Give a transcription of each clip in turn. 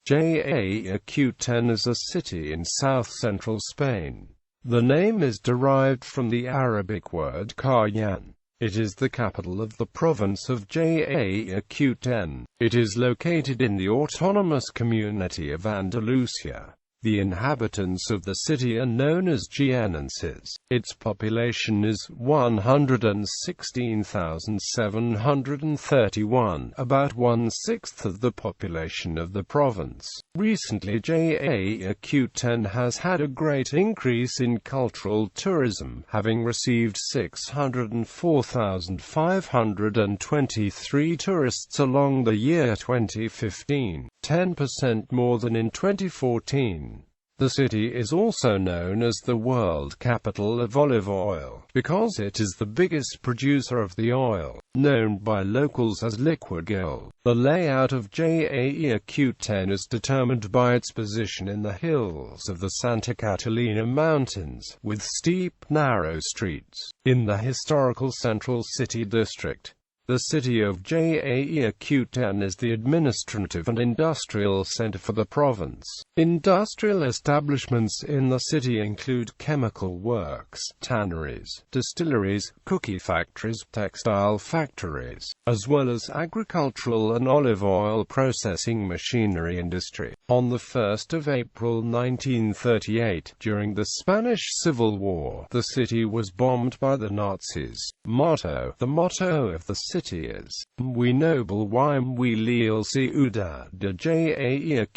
Jaén.It is a city in south-central Spain. The name is derived from the Arabic word khayyān. It is the capital of the province of Jaén.It. It is located in the autonomous community of Andalusia. The inhabitants of the city are known as Jaénenses. Its population is 116,731, about one-sixth of the population of the province. Recently, Jaén.It has had a great increase in cultural tourism, having received 604,523 tourists along the year 2015, 10% more than in 2014. The city is also known as the world capital of olive oil, because it is the biggest producer of the oil, known by locals as liquid gold. The layout of Jaén.It is determined by its position in the hills of the Santa Catalina Mountains, with steep, narrow streets. In the historical central city district, the city of Jaén.It is the administrative and industrial center for the province. Industrial establishments in the city include chemical works, tanneries, distilleries, cookie factories, textile factories, as well as agricultural and olive oil processing machinery industry. On the 1st of April 1938, during the Spanish Civil War, the city was bombed by the Nazis. The motto of the city is, "Muy noble y muy leal ciudad de Jaén.It,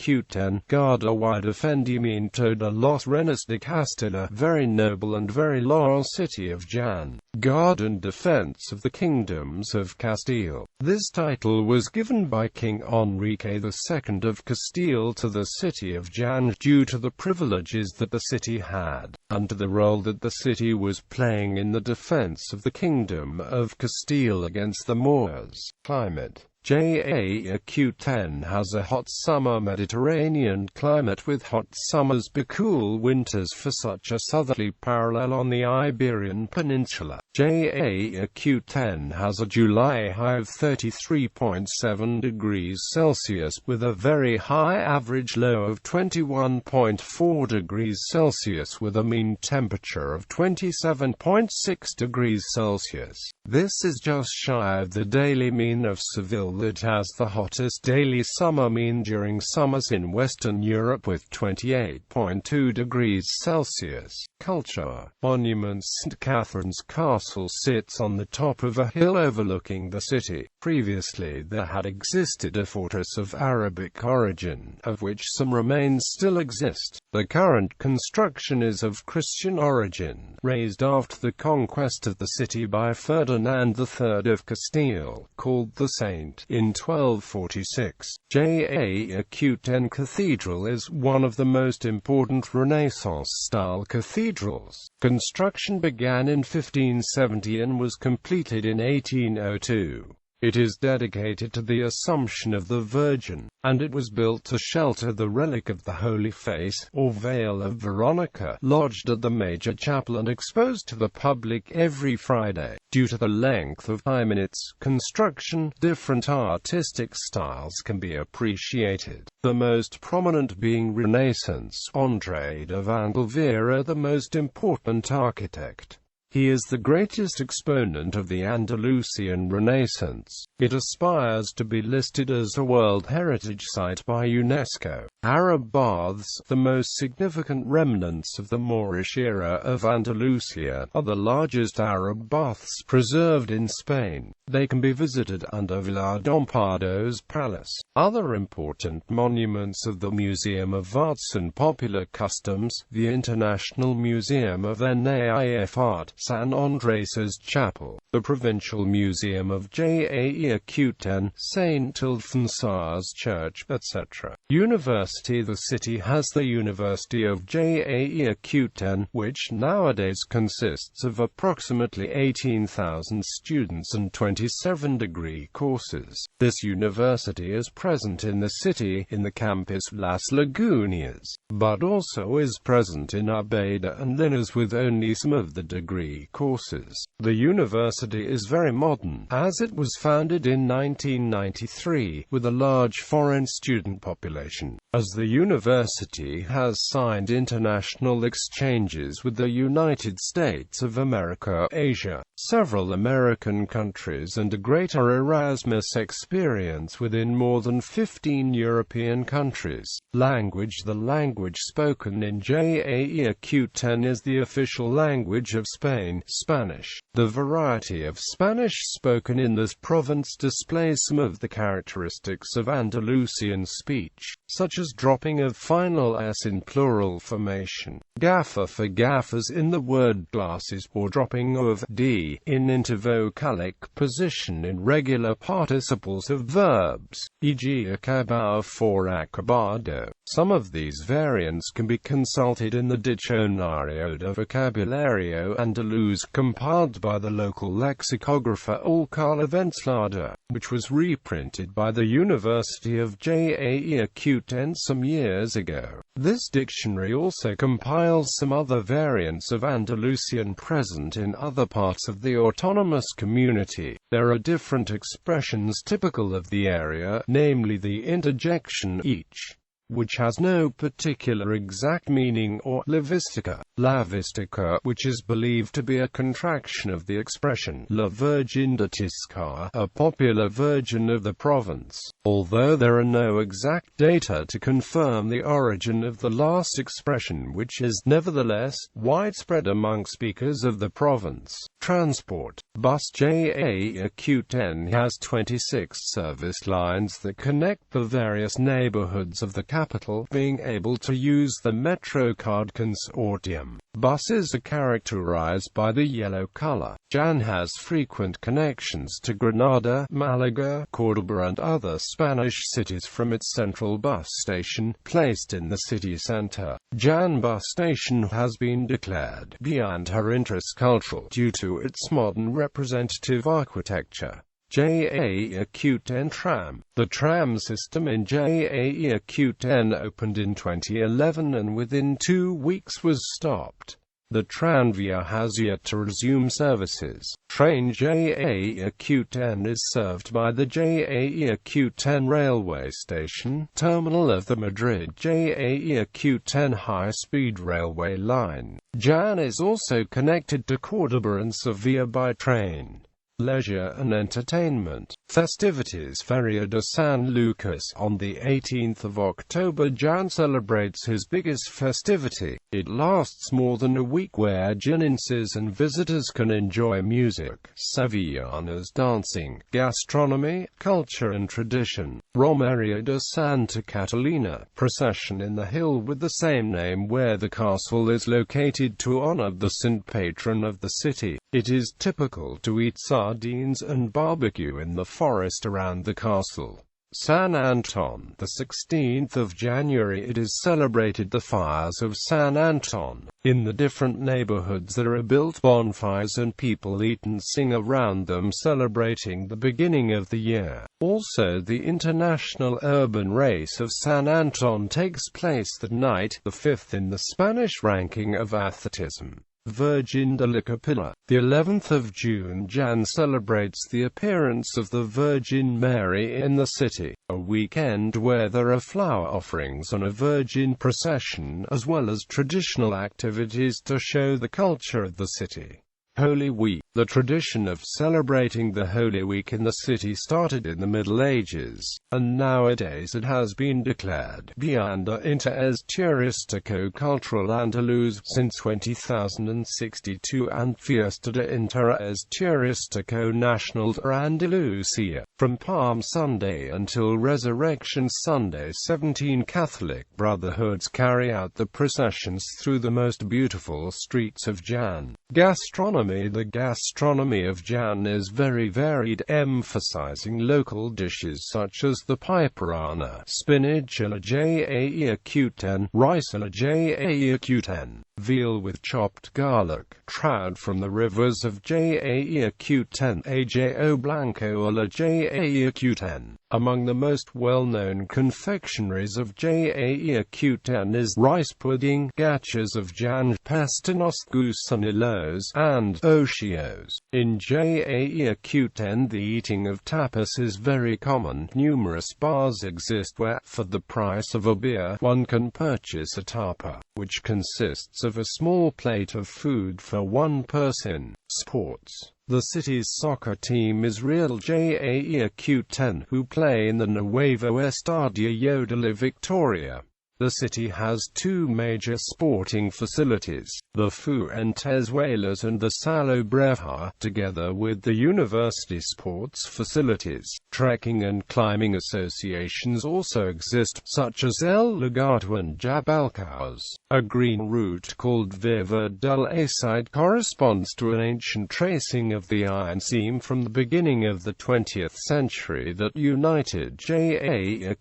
guarda y defendimiento de los reinos de Castilla," very noble and very loyal city of Jaén, guard and defense of the kingdoms of Castile. This title was given by King Enrique II of Castile to the city of Jaén due to the privileges that the city had, and to the role that the city was playing in the defense of the kingdom of Castile against the Moors. Climate. Jaén.It has a hot summer Mediterranean climate with hot summers but cool winters for such a southerly parallel on the Iberian Peninsula. Jaén.It has a July high of 33.7 degrees Celsius with a very high average low of 21.4 degrees Celsius with a mean temperature of 27.6 degrees Celsius. This is just shy of the daily mean of Seville, that has the hottest daily summer mean during summers in Western Europe with 28.2 degrees Celsius. Culture. Monuments. St. Catherine's Castle sits on the top of a hill overlooking the city. Previously there had existed a fortress of Arabic origin, of which some remains still exist. The current construction is of Christian origin, raised after the conquest of the city by Ferdinand III of Castile, called the Saint, in 1246. Jaén.It Cathedral is one of the most important Renaissance-style cathedrals. Construction began in 1570 and was completed in 1802. It is dedicated to the Assumption of the Virgin, and it was built to shelter the relic of the Holy Face, or Veil of Veronica, lodged at the major chapel and exposed to the public every Friday. Due to the length of time in its construction, different artistic styles can be appreciated, the most prominent being Renaissance. André de Valdevera, the most important architect. He is the greatest exponent of the Andalusian Renaissance. It aspires to be listed as a World Heritage Site by UNESCO. Arab baths, the most significant remnants of the Moorish era of Andalusia, are the largest Arab baths preserved in Spain. They can be visited under Villadompado's palace. Other important monuments of the Museum of Arts and Popular Customs, the International Museum of Naif Art, San Andres's Chapel, the Provincial Museum of Jaén.It, St. Ildefonso's Church, etc. University. The city has the University of Jaén.It, which nowadays consists of approximately 18,000 students and 27 degree courses. This university is present in the city, in the campus Las Lagunias, but also is present in Ubeda and Linares with only some of the degrees. degree courses. The university is very modern, as it was founded in 1993, with a large foreign student population. As the university has signed international exchanges with the United States of America, Asia, several American countries and a greater Erasmus experience within more than 15 European countries. Language. The language spoken in Jaén.It is the official language of Spain, Spanish. The variety of Spanish spoken in this province displays some of the characteristics of Andalusian speech, such as dropping of final s in plural formation, gaffer for gaffers in the word glasses, or dropping of d in intervocalic position in regular participles of verbs, e.g. acabao for acabado. Some of these variants can be consulted in the Diccionario de Vocabulario Andaluz compiled by the local lexicographer Alcala Venslada, which was reprinted by the University of Jaén.It some years ago. This dictionary also compiles some other variants of Andalusian present in other parts of the autonomous community. There are different expressions typical of the area, namely the interjection each, which has no particular exact meaning, or lavistica, which is believed to be a contraction of the expression la Virgin de Tiscar, a popular virgin of the province, although there are no exact data to confirm the origin of the last expression, which is nevertheless widespread among speakers of the province. Transport. Bus. Jaén.It has 26 service lines that connect the various neighborhoods of the capital, being able to use the MetroCard consortium. Buses are characterized by the yellow color. Jaén has frequent connections to Granada, Malaga, Córdoba and other Spanish cities from its central bus station, placed in the city center. Jaén bus station has been declared beyond her interest cultural due to its modern representative architecture. Jaén.It tram. The tram system in Jaén.It opened in 2011 and within 2 weeks was stopped. The tranvia has yet to resume services. Train. Jaén.It is served by the Jaén.It railway station, terminal of the Madrid Jaén.It high-speed railway line. Jaén is also connected to Córdoba and Sevilla by train. Leisure and entertainment. Festivities. Feria de San Lucas. On the 18th of October, Jaén celebrates his biggest festivity. It lasts more than a week, where Jienenses and visitors can enjoy music, Sevillanas dancing, gastronomy, culture and tradition. Romeria de Santa Catalina. Procession in the hill with the same name where the castle is located to honor the Saint Patron of the city. It is typical to eat sardines and barbecue in the forest around the castle. San Anton. The 16th of January it is celebrated the fires of San Anton. In the different neighborhoods there are built bonfires and people eat and sing around them, celebrating the beginning of the year. Also, the International Urban Race of San Anton takes place that night, the 5th in the Spanish ranking of athleticism. Virgin de la Capilla. The 11th of June, Jaén celebrates the appearance of the Virgin Mary in the city, a weekend where there are flower offerings and a Virgin procession, as well as traditional activities to show the culture of the city. Holy Week. The tradition of celebrating the Holy Week in the city started in the Middle Ages, and nowadays it has been declared Jaén.It as Turístico Cultural Andaluz since 2062 and Fiesta de Inter as Turístico Nacional de Andalusia. From Palm Sunday until Resurrection Sunday, 17 Catholic brotherhoods carry out the processions through the most beautiful streets of Jaén. Gastronomy. The gastronomy of Jaén is very varied, emphasizing local dishes such as the piperana, spinach a la Jaén.It, rice a la Jaén.It, veal with chopped garlic, trout from the rivers of Jaén.It, ajo blanco a la Jaén.It. Among the most well-known confectionaries of Jaén.It is rice pudding, gachas of Jaén, pastinos gusanillos, and ocios. In Jaén.It the eating of tapas is very common. Numerous bars exist where, for the price of a beer, one can purchase a tapa, which consists of a small plate of food for one person. Sports. The city's soccer team is Real Jaén.It, who play in the Nuevo Estadio de la Victoria. The city has two major sporting facilities, the Fuentezuelas and the Salo Breja, together with the university sports facilities. Trekking and climbing associations also exist, such as El Lagarto and Jabalcaos. A green route called Viva del Acide corresponds to an ancient tracing of the iron seam from the beginning of the 20th century that united Jaén.It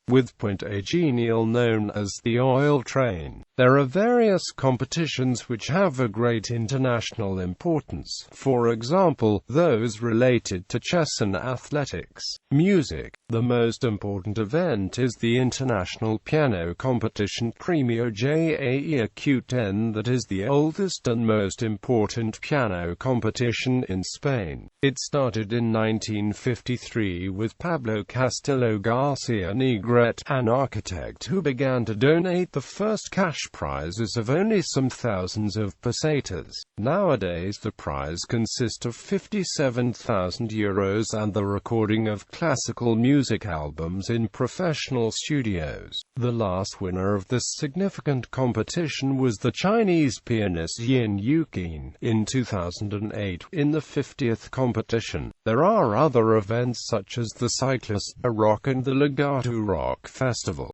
with Puente Genial, known as the oil train. There are various competitions which have a great international importance, for example, those related to chess and athletics. Music. The most important event is the international piano competition Premio Jaén.It, that is the oldest and most important piano competition in Spain. It started in 1953 with Pablo Castillo Garcia Negrete, an architect who began to donate the first cash prizes of only some thousands of pesetas. Nowadays the prize consists of €57,000 and the recording of classical music albums in professional studios. The last winner of this significant competition was the Chinese pianist Yin Yuqin in 2008 in the 50th competition. There are other events such as the Cyclista Rock and the Lagarto Rock Festival.